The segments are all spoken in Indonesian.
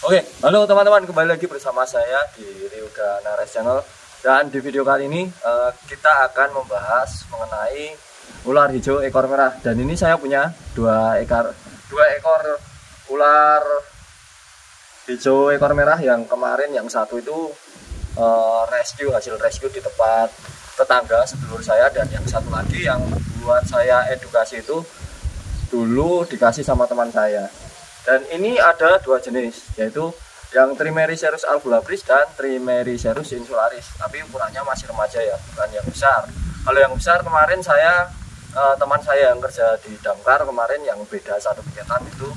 Oke, halo teman-teman, kembali lagi bersama saya di Ryuga Nares Channel. Dan di video kali ini kita akan membahas mengenai ular hijau ekor merah. Dan ini saya punya dua ekor ular hijau ekor merah. Yang kemarin yang satu itu hasil rescue di tempat tetangga sedulur saya, dan yang satu lagi yang buat saya edukasi itu dulu dikasih sama teman saya. Dan ini ada dua jenis, yaitu yang Trimeresurus albulabris dan Trimeresurus insularis. Tapi ukurannya masih remaja ya, bukan yang besar. Kalau yang besar kemarin saya teman saya yang kerja di damkar kemarin yang beda satu piketan itu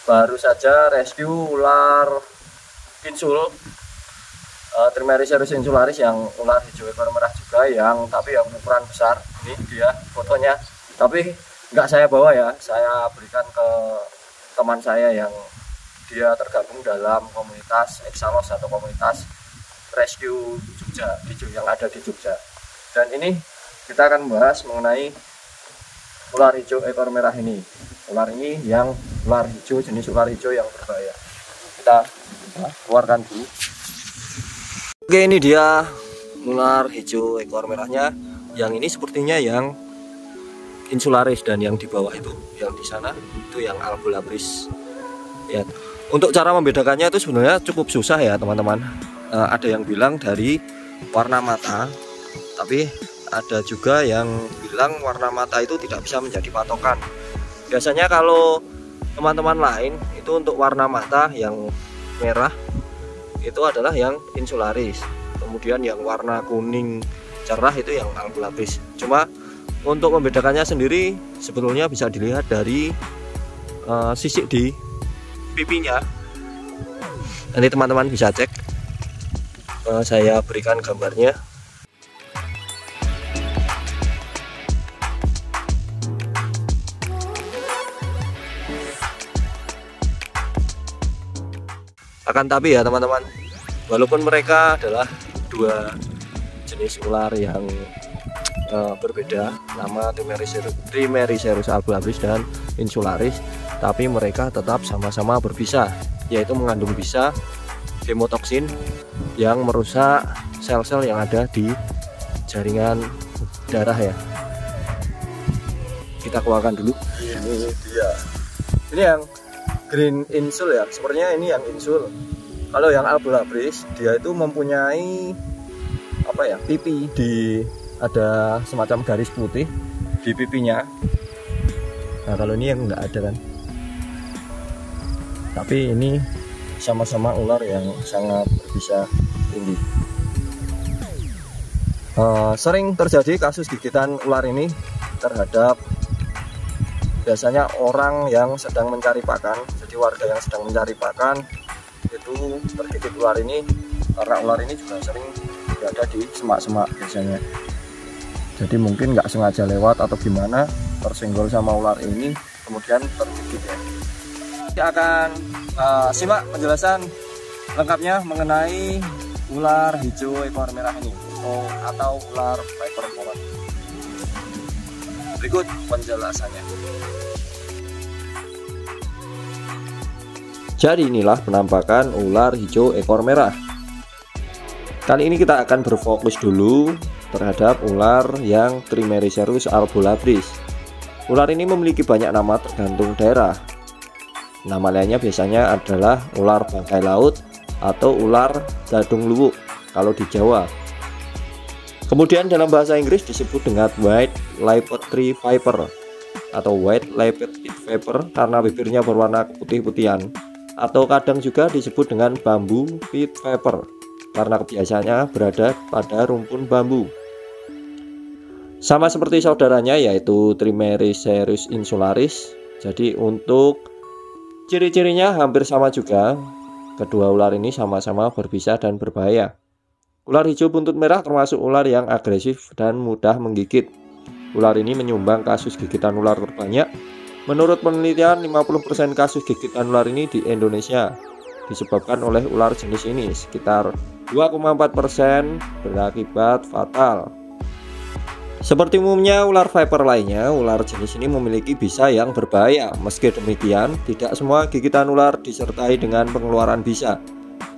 baru saja rescue ular insul Trimeresurus insularis, yang ular hijau ekor merah juga, yang tapi yang ukuran besar. Ini dia fotonya, tapi nggak saya bawa ya, saya berikan ke teman saya yang dia tergabung dalam komunitas Exalos atau komunitas rescue Jogja yang ada di Jogja. Dan ini kita akan membahas mengenai ular hijau ekor merah ini. Ular ini yang ular hijau, jenis ular hijau yang berbahaya. Kita keluarkan dulu. Oke, ini dia ular hijau ekor merahnya. Yang ini sepertinya yang insularis, dan yang di bawah itu, yang di sana itu yang albulabris. Ya, untuk cara membedakannya itu sebenarnya cukup susah ya teman-teman. Ada yang bilang dari warna mata, tapi ada juga yang bilang warna mata itu tidak bisa menjadi patokan. Biasanya kalau teman-teman lain itu untuk warna mata yang merah itu adalah yang insularis, kemudian yang warna kuning cerah itu yang albulabris. Cuma untuk membedakannya sendiri sebetulnya bisa dilihat dari sisik di pipinya. Nanti teman-teman bisa cek, saya berikan gambarnya. Akan tapi ya teman-teman, walaupun mereka adalah dua jenis ular yang berbeda, nama Trimeresurus albulabris dan insularis, tapi mereka tetap sama-sama berbisa, yaitu mengandung bisa hemotoksin yang merusak sel-sel yang ada di jaringan darah ya. Kita keluarkan dulu. Ini dia. Ini yang green insul ya, sepertinya ini yang insul. Kalau yang albulabris dia itu mempunyai apa ya, pipi ada semacam garis putih di pipinya. Nah, kalau ini yang enggak ada kan. Tapi ini sama-sama ular yang sangat berbisa tinggi. Sering terjadi kasus gigitan ular ini terhadap biasanya orang yang sedang mencari pakan. Jadi warga yang sedang mencari pakan itu tergigit ular ini, karena ular ini juga sering berada di semak-semak biasanya. Jadi mungkin nggak sengaja lewat atau gimana, tersenggol sama ular ini kemudian tergigit ya. Kita akan simak penjelasan lengkapnya mengenai ular hijau ekor merah ini atau ular viper forward. Berikut penjelasannya. Jadi inilah penampakan ular hijau ekor merah. Kali ini kita akan berfokus dulu terhadap ular yang Trimeresurus albulabris. Ular ini memiliki banyak nama tergantung daerah. Nama lainnya biasanya adalah ular bangkai laut atau ular gadung luwuk kalau di Jawa. Kemudian dalam bahasa Inggris disebut dengan white-lipped tree viper atau white-lipped viper karena bibirnya berwarna putih-putihan, atau kadang juga disebut dengan bambu pit viper karena kebiasaannya berada pada rumpun bambu. Sama seperti saudaranya yaitu Trimeresurus insularis. Jadi untuk ciri-cirinya hampir sama juga. Kedua ular ini sama-sama berbisa dan berbahaya. Ular hijau buntut merah termasuk ular yang agresif dan mudah menggigit. Ular ini menyumbang kasus gigitan ular terbanyak. Menurut penelitian, 50% kasus gigitan ular ini di Indonesia disebabkan oleh ular jenis ini. Sekitar 2,4% berakibat fatal. Seperti umumnya ular viper lainnya, ular jenis ini memiliki bisa yang berbahaya. Meski demikian, tidak semua gigitan ular disertai dengan pengeluaran bisa.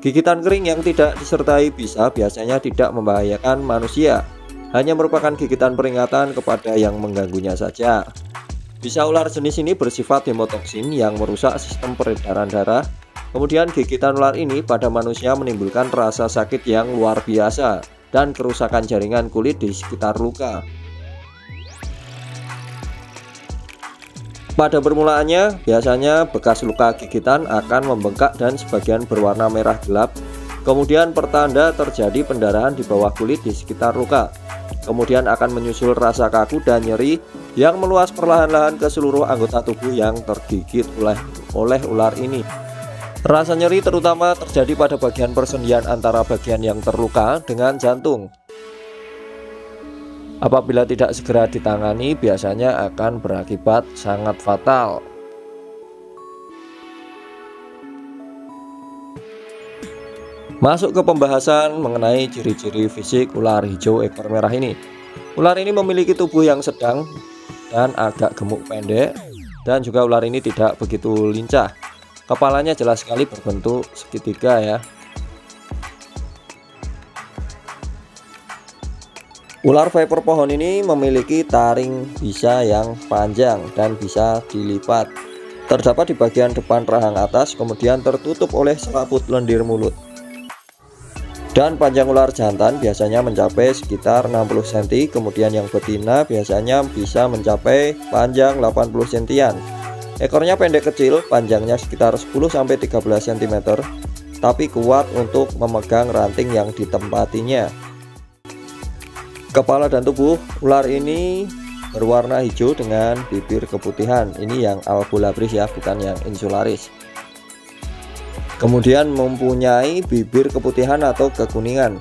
Gigitan kering yang tidak disertai bisa biasanya tidak membahayakan manusia, hanya merupakan gigitan peringatan kepada yang mengganggunya saja. Bisa ular jenis ini bersifat hemotoksin yang merusak sistem peredaran darah. Kemudian gigitan ular ini pada manusia menimbulkan rasa sakit yang luar biasa dan kerusakan jaringan kulit di sekitar luka. Pada permulaannya, biasanya bekas luka gigitan akan membengkak dan sebagian berwarna merah gelap. Kemudian pertanda terjadi pendarahan di bawah kulit di sekitar luka. Kemudian akan menyusul rasa kaku dan nyeri yang meluas perlahan-lahan ke seluruh anggota tubuh yang tergigit oleh ular ini. Rasa nyeri terutama terjadi pada bagian persendian antara bagian yang terluka dengan jantung. Apabila tidak segera ditangani, biasanya akan berakibat sangat fatal. Masuk ke pembahasan mengenai ciri-ciri fisik ular hijau ekor merah ini. Ular ini memiliki tubuh yang sedang dan agak gemuk pendek, dan juga ular ini tidak begitu lincah. Kepalanya jelas sekali berbentuk segitiga ya. Ular viper pohon ini memiliki taring bisa yang panjang dan bisa dilipat. Terdapat di bagian depan rahang atas, kemudian tertutup oleh selaput lendir mulut. Dan panjang ular jantan biasanya mencapai sekitar 60 cm, kemudian yang betina biasanya bisa mencapai panjang 80 cm. Ekornya pendek kecil, panjangnya sekitar 10-13 cm, tapi kuat untuk memegang ranting yang ditempatinya. Kepala dan tubuh ular ini berwarna hijau dengan bibir keputihan. Ini yang albolabris ya, bukan yang insularis. Kemudian mempunyai bibir keputihan atau kekuningan.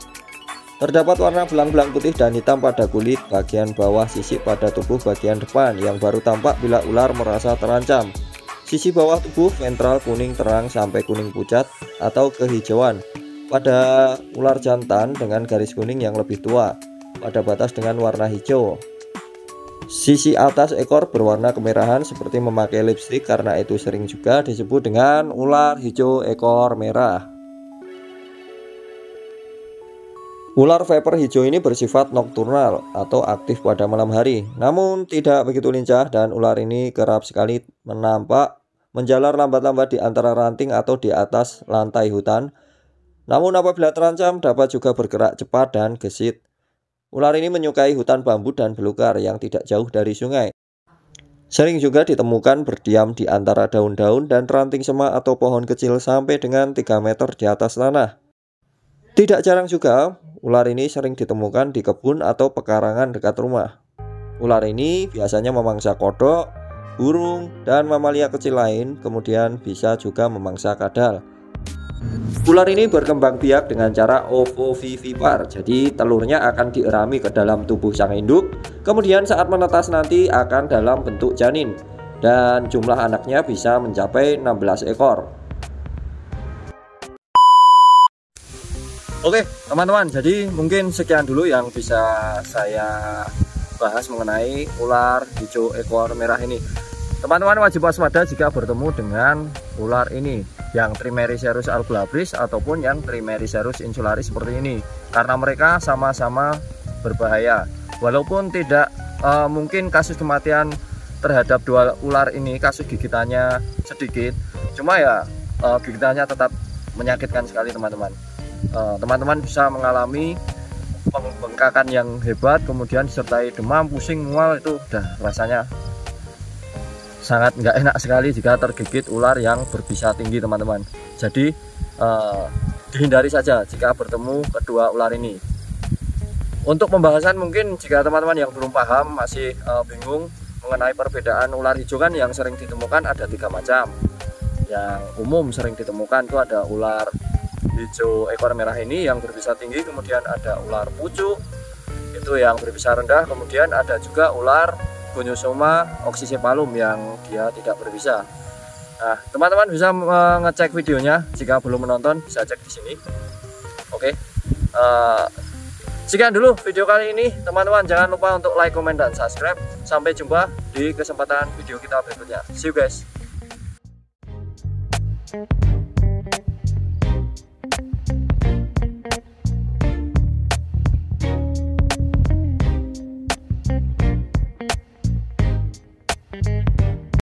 Terdapat warna belang-belang putih dan hitam pada kulit bagian bawah sisik pada tubuh bagian depan yang baru tampak bila ular merasa terancam. Sisi bawah tubuh ventral kuning terang sampai kuning pucat atau kehijauan pada ular jantan dengan garis kuning yang lebih tua pada batas dengan warna hijau. Sisi atas ekor berwarna kemerahan seperti memakai lipstik, karena itu sering juga disebut dengan ular hijau ekor merah. Ular viper hijau ini bersifat nokturnal atau aktif pada malam hari, namun tidak begitu lincah, dan ular ini kerap sekali menjalar lambat-lambat di antara ranting atau di atas lantai hutan. Namun apabila terancam dapat juga bergerak cepat dan gesit. Ular ini menyukai hutan bambu dan belukar yang tidak jauh dari sungai. Sering juga ditemukan berdiam di antara daun-daun dan ranting semak atau pohon kecil sampai dengan 3 meter di atas tanah. Tidak jarang juga ular ini sering ditemukan di kebun atau pekarangan dekat rumah. Ular ini biasanya memangsa kodok, burung, dan mamalia kecil lain, kemudian bisa juga memangsa kadal. Ular ini berkembang biak dengan cara ovovivipar, jadi telurnya akan dierami ke dalam tubuh sang induk, kemudian saat menetas nanti akan dalam bentuk janin, dan jumlah anaknya bisa mencapai 16 ekor. Oke teman-teman, jadi mungkin sekian dulu yang bisa saya bahas mengenai ular hijau ekor merah ini. Teman-teman wajib waspada jika bertemu dengan ular ini, yang Trimeresurus albolabris ataupun yang Trimeresurus insularis seperti ini, karena mereka sama-sama berbahaya. Walaupun tidak mungkin kasus kematian terhadap dua ular ini, kasus gigitannya sedikit, cuma ya gigitannya tetap menyakitkan sekali teman-teman. Teman-teman bisa mengalami pembengkakan yang hebat, kemudian disertai demam, pusing, mual, itu udah rasanya sangat nggak enak sekali jika tergigit ular yang berbisa tinggi teman-teman. Jadi dihindari saja jika bertemu kedua ular ini. Untuk pembahasan mungkin jika teman-teman yang belum paham, masih bingung mengenai perbedaan ular hijau, kan yang sering ditemukan ada 3 macam. Yang umum sering ditemukan itu ada ular hijau ekor merah ini yang berbisa tinggi, kemudian ada ular pucuk itu yang berbisa rendah, kemudian ada juga ular Gonyosoma oxycephalum yang dia tidak berbisa. Nah, teman-teman bisa mengecek videonya, jika belum menonton bisa cek di sini. Oke. Sekian dulu video kali ini teman-teman, jangan lupa untuk like, komen, dan subscribe. Sampai jumpa di kesempatan video kita berikutnya. See you guys.